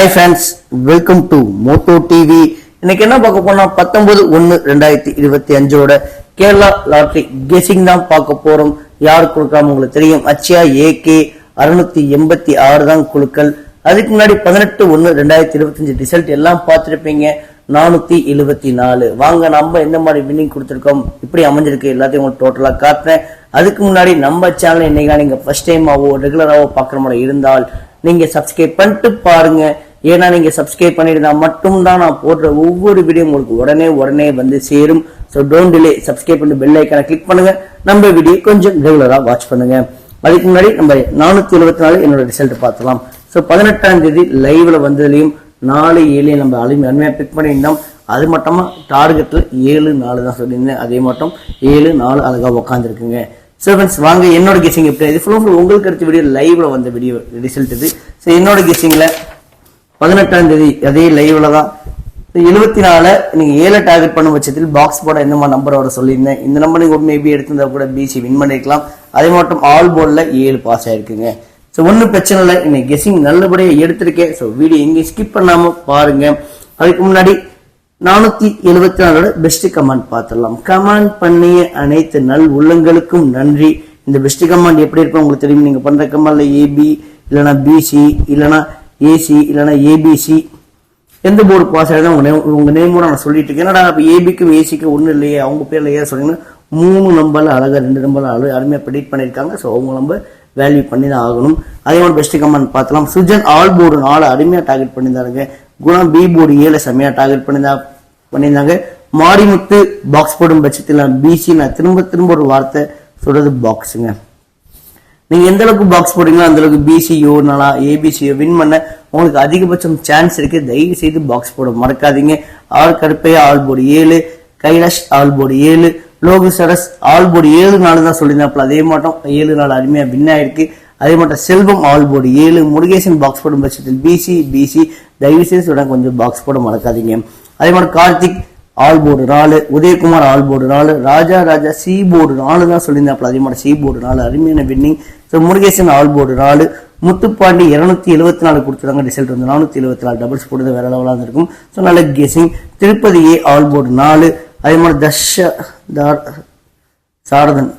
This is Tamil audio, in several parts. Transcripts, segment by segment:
Hi friends, welcome to Moto TV. இன்னைக்கு என்ன பார்க்க போனா 19/1/2025 கேரளா லாட்டரி கெஸிங் தான் பார்க்க போறோம். யார் கொடுக்காம உங்களுக்கு தெரியும். அச்சயா AK 686 தான் குழுக்கள். அதுக்கு முன்னாடி 18/1/2025 ரிசல்ட் எல்லாம் பார்த்துருப்பீங்க. 474. வாங்க நம்ம எந்த மாதிரி வின்னிங் கொடுத்துருக்கோம், இப்படி அமைஞ்சிருக்கு எல்லாத்தையும் உங்களுக்கு டோட்டலா காட்டுறேன். அதுக்கு முன்னாடி நம்ம சேனல் என்னைக்கா நீங்க ஃபர்ஸ்ட் டைமாவோ ரெகுலராவோ பாக்குற மாதிரி இருந்தால் நீங்க சப்ஸ்கிரைப் பண்ணிட்டு பாருங்க. ஏன்னா நீங்க சப்ஸ்கிரைப் பண்ணிருந்தா மட்டும்தான் நான் போடுற ஒவ்வொரு வீடியோ உங்களுக்கு உடனே வந்து சேரும். ஸோ டோன்ட் டிலே, சப்ஸ்கிரைப் பண்ணி பெல் ஐக்கானை கிளிக் பண்ணுங்க. நம்ம வீடியோ கொஞ்சம் ரெகுலரா வாட்ச் பண்ணுங்க. அதுக்கு முன்னாடி நம்ம 474 என்னோட ரிசல்ட் பார்த்தலாம். ஸோ 18ஆம் தேதி லைவ்ல வந்ததுலயும் 4-7 நம்ம அருமையா பிக் பண்ணியிருந்தோம். அது மட்டுமா டார்கெட்ல 7-4 தான் சொல்லியிருந்தேன். அதே மட்டும் 7-4 அழகா உட்காந்துருக்குங்க. ஸோ ஃப்ரெண்ட்ஸ், வாங்க என்னோட கெஸிங் எப்படி இது ஃபுல்லாக உங்களுக்கு அடுத்த வீடியோ லைவ்ல வந்த வீடியோ ரிசல்ட் இது. ஸோ என்னோட கெஸிங்ல 18ஆம் தேதி அதே லைவ்ல தான் 74 நீங்க 7 டார்கெட் பண்ணும் பட்சத்தில் பாக்ஸ் போட இந்த மாதிரி நம்பர் வர சொல்லியிருந்தேன். இந்த நம்பர் நீங்க மேபி எடுத்திருந்தா கூட BC வின் பண்ணிருக்கலாம். அதே மட்டும் ஆல் போர்டில் 7 பாஸ் ஆயிருக்குங்க. ஸோ ஒன்றும் பிரச்சனை இல்லை, இன்னைக்கு கெஸிங் நல்லபடியாக எடுத்திருக்கேன். ஸோ வீடியோ எங்கேயும் ஸ்கிப் பண்ணாம பாருங்க. அதுக்கு முன்னாடி 474 பெஸ்ட் கமெண்ட் பார்த்துடலாம். கமெண்ட் பண்ணிய அனைத்து நல் உள்ளங்களுக்கும் நன்றி. இந்த பெஸ்ட் கமெண்ட் எப்படி இருக்கும் உங்களுக்கு தெரியும். நீங்க பண்ற கமெண்ட்ல AB இல்லைன்னா BC இல்லைன்னா AC இல்லைன்னா ABC எந்த போர்டு பாஸ் ஆகுது உங்க நேமோட நான் சொல்லிட்டு இருக்கேன். என்னடா இப்போ ABக்கும் ACக்கும் ஒன்றும் இல்லையே, அவங்க பேர்ல ஏன் சொன்னீங்கன்னா 3 நம்பர்ல அழகா 2 நம்பர்ல அருமையா ப்ரெடிக்ட் பண்ணியிருக்காங்க. ஸோ அவங்க நம்ம வேல்யூ பண்ணி தான் ஆகணும். அதே மாதிரி பெஸ்ட் கமெண்ட் பார்த்தலாம். சுஜன் ஆல் போர்டு 4 அருமையா டார்கெட் பண்ணியிருந்தாருங்க. குணா B போர்டு 7 செம்மையா டார்கெட் பண்ணியிருந்தாங்க. மாரிமுத்து பாக்ஸ் போடும் பட்சத்தில் BC நான் திரும்ப ஒரு வார்த்தை சொல்றது பாக்ஸுங்க. நீங்க எந்த அளவுக்கு பாக்ஸ் போடுறீங்களோ அந்த அளவுக்கு BCயோ ABCயோ வின் பண்ண உங்களுக்கு அதிகபட்சம் சான்ஸ் இருக்கு. தயவு செய்து பாக்ஸ் போட மறக்காதீங்க. R Karuppaiya all board 7, Kailash all board 7, Logu Saras all board 7-4 தான் சொல்லியிருந்தாப்புல. அதே மாட்டம் 7-4 அருமையா வின் ஆயிருக்கு. அதே மட்டும் செல்வம் ஆல் போர்டு 7, முருகேசன் பாக்ஸ் போடும் பட்சத்தில் BC தயவு செய்து சொல்ல கொஞ்சம் பாக்ஸ் போட மறக்காதீங்க. அதே மாதிரி Karthik all board 4, Udayakumar all board 4, Raja C board 4 தான் சொல்லியிருந்தாப்புல. அதே மாதிரி C போர்டு 4 அருமையான winning. So Murugesan all board 4, Muthupandi 274 கொடுத்துருக்காங்க. ரிசல்ட் வந்து 474 டபுள்ஸ் போடுறது வேற லெவலாக இருக்கும். ஸோ நல்ல கெஸிங். திருப்பதி ஆல் போர்டு 4, அதே மாதிரி சாரதன்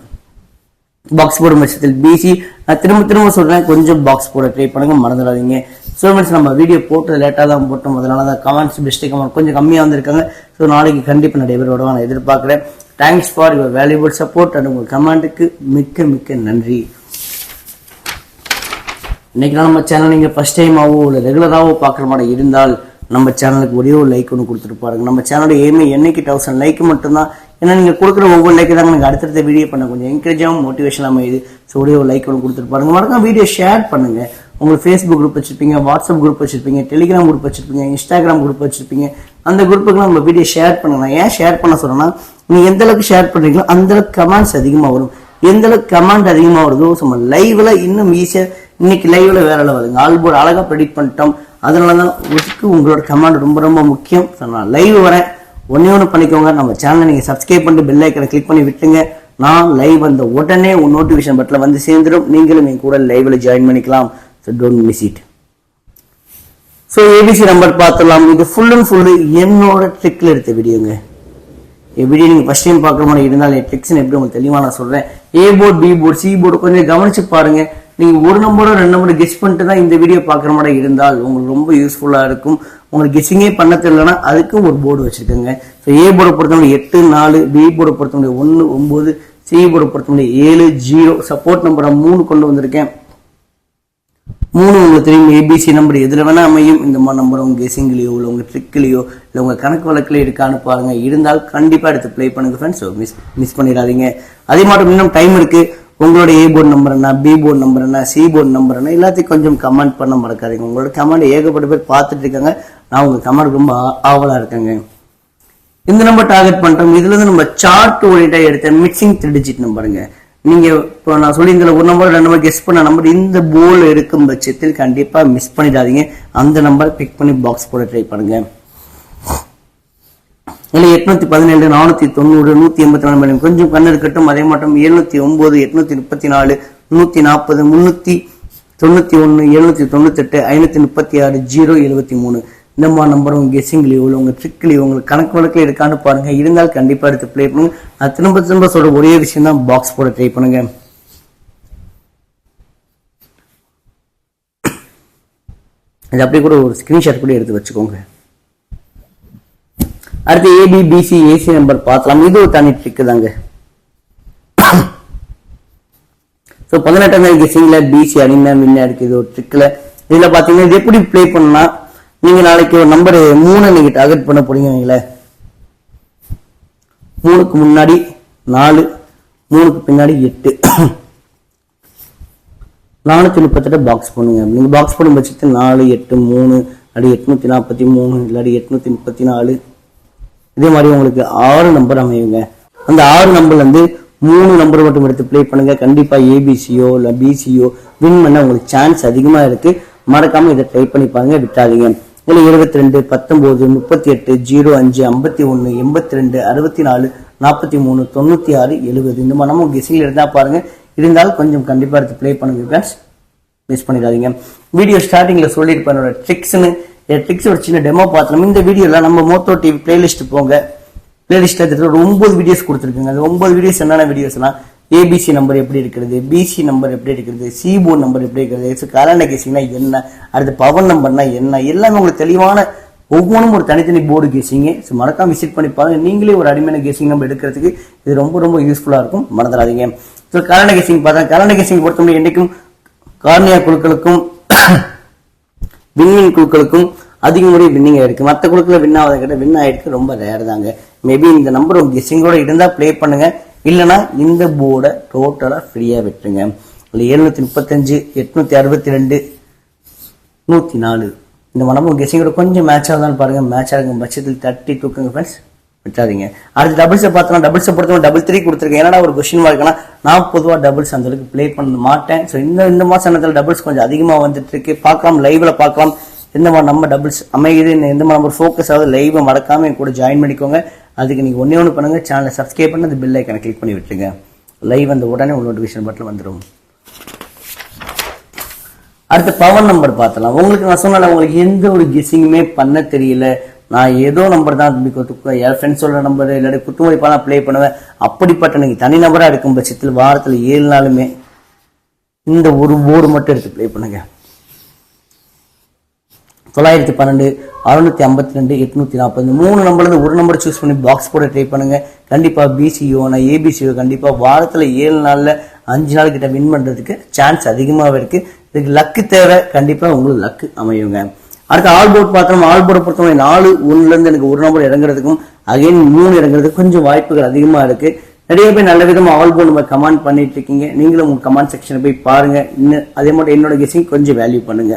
பாக்ஸ் போடும் பட்சத்தில் BC நான் திரும்ப சொல்றேன், கொஞ்சம் பாக்ஸ் போட ட்ரை பண்ணுங்க, மறந்துடாதீங்க. ஸோ ஃப்ரெண்ட்ஸ், நம்ம வீடியோ போட்டு லேட்டாக தான் போட்டோம். அதனால தான் கமெண்ட்ஸ் பெஸ்ட் கமெண்ட் கொஞ்சம் கம்மியாக வந்திருக்காங்க. ஸோ நாளைக்கு கண்டிப்பாக நிறைய பேர் விடுவாங்க நான் எதிர்பார்க்குறேன். Thanks for your valuable support and உங்கள் கமெண்ட்டுக்கு மிக்க நன்றி. இன்னைக்கு நம்ம சேனல் நீங்கள் ஃபர்ஸ்ட் டைமாவோ இல்லை ரெகுலராகவோ பார்க்குற மாதிரி இருந்தால் நம்ம சேனலுக்கு ஒரே ஒரு லைக் ஒன்று கொடுத்துட்டு பாருங்க. நம்ம சேனலோட எய்மே என்னைக்கு 1000 லைக் மட்டும்தான். ஏன்னா நீங்கள் கொடுக்குற ஒவ்வொரு லைக் தாங்க எனக்கு அடுத்தடுத்த வீடியோ பண்ண கொஞ்சம் என்கரேஜாகவும் மோட்டிவேஷனாக அமையுது. ஸோ ஒரே ஒரு லைக் ஒன்று கொடுத்துட்டு பாருங்க. மறக்காம வீடியோ ஷேர் பண்ணுங்க. உங்களுக்கு ஃபேஸ்புக் குரூப் வச்சிருப்பீங்க, வாட்ஸ்அப் குரூப் வச்சிருப்பீங்க, டெலிகிராம் குரூப் வச்சிருப்பீங்க, இன்ஸ்டாகிராம் குரூப் வச்சிருப்பீங்க. அந்த குரூப்புக்கு நம்ம வீடியோ ஷேர் பண்ணுங்க. ஏன் ஷேர் பண்ண சொல்றேன்னா, நீங்க எந்த அளவுக்கு ஷேர் பண்றீங்களோ அந்த அளவுக்கு கமெண்ட்ஸ் அதிகமாக வரும். எந்த அளவுக்கு கமெண்ட் அதிகமாக வருதோ சும்மா லைவ்ல இன்னும் ஈஸியா. இன்னைக்கு லைவ்ல வேற லெவலுங்க. ஆல் போர்டு அழகா ப்ரெடிக்ட் பண்ணிட்டோம். அதனாலதான் உங்களோட கமெண்ட் ரொம்ப முக்கியம். நான் லைவ் வரேன், ஒண்ணு பண்ணிக்கோங்க. நம்ம சேனலை நீங்க சப்ஸ்கிரைப் பண்ணிட்டு பெல் ஐக்கனை கிளிக் பண்ணி விட்டுருங்க. நான் லைவ் வந்த உடனே நோட்டிபிகேஷன் பட்டன்ல வந்து சேர்ந்துடும். நீங்களும் என் கூட லைவ்ல ஜாயின் பண்ணிக்கலாம். So don't miss it. So ABC number பார்த்துடலாம். இது ஃபுல் என்னோட ட்ரிக்ல எடுத்த வீடியோங்க. வீடியோ நீங்க ஃபர்ஸ்ட் டைம் பார்க்குற மாதிரி இருந்தால் என் ட்ரிக்ஸ் எப்படி உங்களுக்கு தெளிவா நான் சொல்றேன். A board, B board, C board கொஞ்சம் கவனிச்சு பாருங்க. நீங்க ஒரு நம்பரோ 2 நம்பர் கெஸ் பண்ணிட்டு தான் இந்த வீடியோ பார்க்குற மாதிரி இருந்தால் உங்களுக்கு ரொம்ப யூஸ்ஃபுல்லா இருக்கும். உங்களுக்கு கெஸ்ஸிங்கே பண்ண தெரியலன்னா அதுக்கும் ஒரு போர்டு வச்சிருக்கோங்க. ஸோ A போர்டை பொறுத்தவரை 8-4, B போர்டை பொறுத்தவரை 1-9, C போர்டை பொறுத்தவரை 7-0. சப்போர்ட் நம்பரை 3 கொண்டு வந்திருக்கேன். 3 உங்களுக்கு தெரியும். ABC நம்பர் எதுல வேணா அமையும். இந்த மாதிரி நம்பர் உங்க கெஸிங்லயோ இல்லை உங்க ட்ரிக்லயோ இல்லை உங்க கணக்கு வழக்குல இருக்கான்னு பாருங்க. இருந்தால் கண்டிப்பா எடுத்து பிளே பண்ணுங்க ஃப்ரெண்ட்ஸ். மிஸ் பண்ணிடாதீங்க. அதே மாதிரி இன்னும் டைம் இருக்கு. உங்களோட A போர்டு நம்பர் என்ன, B போர்டு நம்பர் என்ன, C போர்டு நம்பர் என்ன எல்லாத்தையும் கொஞ்சம் கமெண்ட் பண்ண மறக்காதீங்க. உங்களோட கமெண்ட் ஏகப்பட்ட பேர் பார்த்துட்டு இருக்காங்க. நான் உங்க கமெண்ட் ரொம்ப ஆவலா இருக்கேங்க. இந்த நம்பர் டார்கெட் பண்றோம். இதுல இருந்து நம்ம சார்ட் ஓரியண்டா எடுத்த மிக்சிங் 3 டிஜிட் நம்பருங்க. நீங்க இப்போ நான் சொல்லி இந்த ஒரு நம்பர் 2 நம்பர் கெஸ் பண்ண நம்பர் இந்த போர்டு இருக்கும் பட்சத்தில் கண்டிப்பா மிஸ் பண்ணிடாதீங்க. அந்த நம்பர் பிக் பண்ணி பாக்ஸ் போட ட்ரை பண்ணுங்க. இல்லை 817, 490, 184 கொஞ்சம் கண்ணு இருக்கட்டும். அதே மட்டும் 709, 834, 140, 91 798 536 073. இந்த மாதிரி நம்பர் உங்க கெஸ்ஸிங் லீவ் உங்க ட்ரிக் லீவ் உங்களுக்கு கணக்கு வழக்கில் இருக்கான்னு பாருங்க. இருந்தால் கண்டிப்பா எடுத்து ப்ளே பண்ணுங்க. நான் திரும்ப சொல்ற ஒரே விஷயம் தான், பாக்ஸ் போட ட்ரை பண்ணுங்க. இது அப்படியே கூட ஒரு ஸ்கிரீன்ஷாட் கூட எடுத்து வச்சுக்கோங்க. அடுத்து ஏபிபிசி ஏசி நம்பர் பார்க்கலாம். இது ஒரு தனி ட்ரிக் தாங்க. 18ஆம் தேதி கெஸ்ஸிங்ல பிசி அடிமை வின்ன இருக்கு. இது ஒரு ட்ரிக்ல இதுல பாத்தீங்கன்னா இது எப்படி ப்ளே பண்ணா, நீங்க நாளைக்கு ஒரு நம்பர் 3 நீங்க டார்கெட் பண்ண போறீங்க வைங்களேன். 3க்கு முன்னாடி 4, 3க்கு பின்னாடி 8, 438 பாக்ஸ் பண்ணுங்க. நீங்க பாக்ஸ் பண்ணும் பட்சத்து 4 8 3 அடி 843 இல்லாடி 834. இதே மாதிரி உங்களுக்கு 6 நம்பர் அமையுங்க. அந்த 6 நம்பர்ல இருந்து 3 நம்பர் மட்டும் எடுத்து ப்ளே பண்ணுங்க. கண்டிப்பா ஏபிசியோ இல்ல பிசியோ வின் பண்ண உங்களுக்கு சான்ஸ் அதிகமா இருக்கு. மறக்காம இதை ட்ரை பண்ணி பாருங்க, விட்டாதீங்க. இதுல 22 19 38 05 51 82 64 43 96 70 இந்த மாதிரி நம்ம கெஸ்ஸிங்ல இருந்தா பாருங்க. இருந்தாலும் கொஞ்சம் கண்டிப்பா எடுத்து ப்ளே பண்ணுங்க ஃப்ரெண்ட்ஸ், மிஸ் பண்ணிடாதீங்க. வீடியோ ஸ்டார்டிங்ல சொல்லியிருப்பேன் என்னோட ட்ரிக்ஸ்னு. ட்ரிக்ஸ் ஒரு சின்ன டெமோ பார்த்தோம். இந்த வீடியோல நம்ம மோட்டோ டிவி பிளேலிஸ்ட் போங்க. பிளேலிஸ்ட்ல ஒரு 9 வீடியோஸ் கொடுத்துருக்குங்க. அந்த 9 வீடியோஸ் என்னென்ன வீடியோஸ்னா, ஏபிசி நம்பர் எப்படி இருக்கிறது, பிசி நம்பர் எப்படி இருக்கிறது, சிபோர்ட் நம்பர் எப்படி இருக்கிறது, கரண்ட் கெஸிங்னா என்ன, அடுத்து பவர் நம்பர்னா என்ன, எல்லாமே உங்களுக்கு தெளிவான ஒவ்வொன்றும் ஒரு தனித்தனி போர்டு கெஸிங். மறக்காம விசிட் பண்ணி பாருங்க. நீங்களே ஒரு அடிமையான கெஸிங் நம்பர் எடுக்கிறதுக்கு இது ரொம்ப ரொம்ப யூஸ்ஃபுல்லா இருக்கும், மறந்துடாதீங்க. ஸோ கரண்ட் கெஸிங் பார்த்தா, கரண்ட் கெஸிங் பொறுத்தவரை என்றைக்கும் கார்னியா குழுக்களுக்கும் வின்னிங் குழுக்களுக்கும் அதிக முறை வின்னிங் ஆயிருக்கு. மற்ற குழுக்களை வின் ஆவதை கிட்ட வின் ஆயிருக்கு ரொம்ப ரேர் தாங்க. மேபி இந்த நம்பர் உங்க கெஸிங்கோட இருந்தா ப்ளே பண்ணுங்க, இல்லைன்னா இந்த போர்டை டோட்டலா ஃப்ரீயா விட்டுருங்க. 735 862 104 இந்த மனமும் கெஸிங்கோட கொஞ்சம் மேட்ச் ஆகுதான்னு பாருங்க. மேட்ச் ஆகும் பட்சத்தில் 30 தூக்குங்க ஃப்ரெண்ட்ஸ், விட்டாதீங்க. அடுத்து டபுள்ஸை பார்த்தோம்னா, டபுள்ஸை பொறுத்தவரை 3 கொடுத்துருக்கேன். என்னடா ஒரு கொஸ்டின் மார்க்னா, நான் பொதுவாக டபுள்ஸ் அந்த அளவுக்கு ப்ளே பண்ண மாட்டேன். ஸோ இந்த மாசத்துல டபுள்ஸ் கொஞ்சம் அதிகமாக வந்துட்டு இருக்கு. பார்க்கலாம், லைவ்ல பார்க்கலாம் எந்த மாதிரி நம்ம டபுள்ஸ் அமையுது, எந்த மாதிரி நம்பர் ஃபோக்கஸ் ஆகுது. லைவை மறக்காம என் கூட ஜாயின் பண்ணிக்கோங்க. அதுக்கு நீங்க ஒண்ணு பண்ணுங்க, சேனலை சப்ஸ்கிரைப் பண்ணி அந்த பெல் ஐக்கனை கிளிக் பண்ணி விட்டுருங்க. லைவ் வந்த உடனே உங்க நோட்டிஃபிகேஷன் பட்டன் வந்துடும். அடுத்து பவர் நம்பர் பார்த்தலாம். உங்களுக்கு நான் சொன்னால உங்களுக்கு எந்த ஒரு கெஸிங்குமே பண்ண தெரியல, நான் ஏதோ நம்பர் தான் என் ஃப்ரெண்ட்ஸ் சொல்ற நம்பர் இல்லாட்டி குத்துமதிப்பா நான் ப்ளே பண்ணுவேன், அப்படிப்பட்ட நீங்க தனி நம்பரா இருக்கும் பட்சத்தில் வாரத்தில் 7 நாளுமே இந்த ஒரு போர்டு மட்டும் எடுத்து ப்ளே பண்ணுங்க. 912 652 840 3 நம்பர்ல ஒரு நம்பர் சூஸ் பண்ணி பாக்ஸ் போட ட்ரை பண்ணுங்க. கண்டிப்பா பிசிஓ ஏபிசிஓ கண்டிப்பா வாரத்துல 7 நாள்ல 5 நாள் கிட்ட வின் பண்றதுக்கு சான்ஸ் அதிகமாவே இருக்கு. இதுக்கு லக்கு தேவை, கண்டிப்பா உங்களுக்கு லக்கு அமையுங்க. அடுத்து ஆல் போர்ட் பார்த்தோம். ஆல் போர்டை பொறுத்தவரை 4 1ல இருந்து எனக்கு ஒரு நம்பர் இறங்குறதுக்கும் அகைன் 3 இறங்குறதுக்கும் கொஞ்சம் வாய்ப்புகள் அதிகமா இருக்கு. நிறைய பேர் நல்ல விதமா ஆல் போர்டு நம்ம கமெண்ட் பண்ணிட்டு இருக்கீங்க. நீங்களும் உங்க கமெண்ட் செக்ஷனை போய் பாருங்க. அதே மாதிரி என்னோட கெஸிங் கொஞ்சம் வேல்யூ பண்ணுங்க.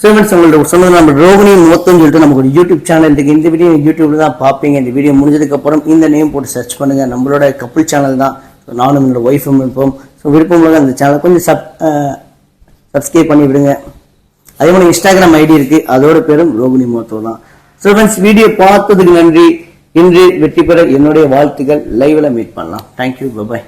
உங்களோட சொன்னது நம்ம ரோகிணி மொத்தம் சொல்லிட்டு நமக்கு ஒரு யூடியூப் சேனல் இருக்கு. இந்த வீடியோ யூடியூப்ல தான் பார்ப்பீங்க. இந்த வீடியோ முடிஞ்சதுக்கு அப்புறம் இந்த நேம் போட்டு சர்ச் பண்ணுங்க. நம்மளோட கப்புள் சேனல் தான். நானும் என்னோட ஒய்ஃபும் இருப்போம். விருப்பம் அந்த சேனலை கொஞ்சம் சப்ஸ்கிரைப் பண்ணி விடுங்க. அதே மாதிரி இன்ஸ்டாகிராம் ஐடி இருக்கு, அதோட பேரும் ரோகிணி மோத்தோ தான். ஸோ ஃப்ரெண்ட்ஸ், வீடியோ பார்த்ததுக்கு நன்றி. இன்று வெற்றி பெற என்னுடைய வாழ்த்துக்கள். லைவ்ல மீட் பண்ணலாம். Thank you, by.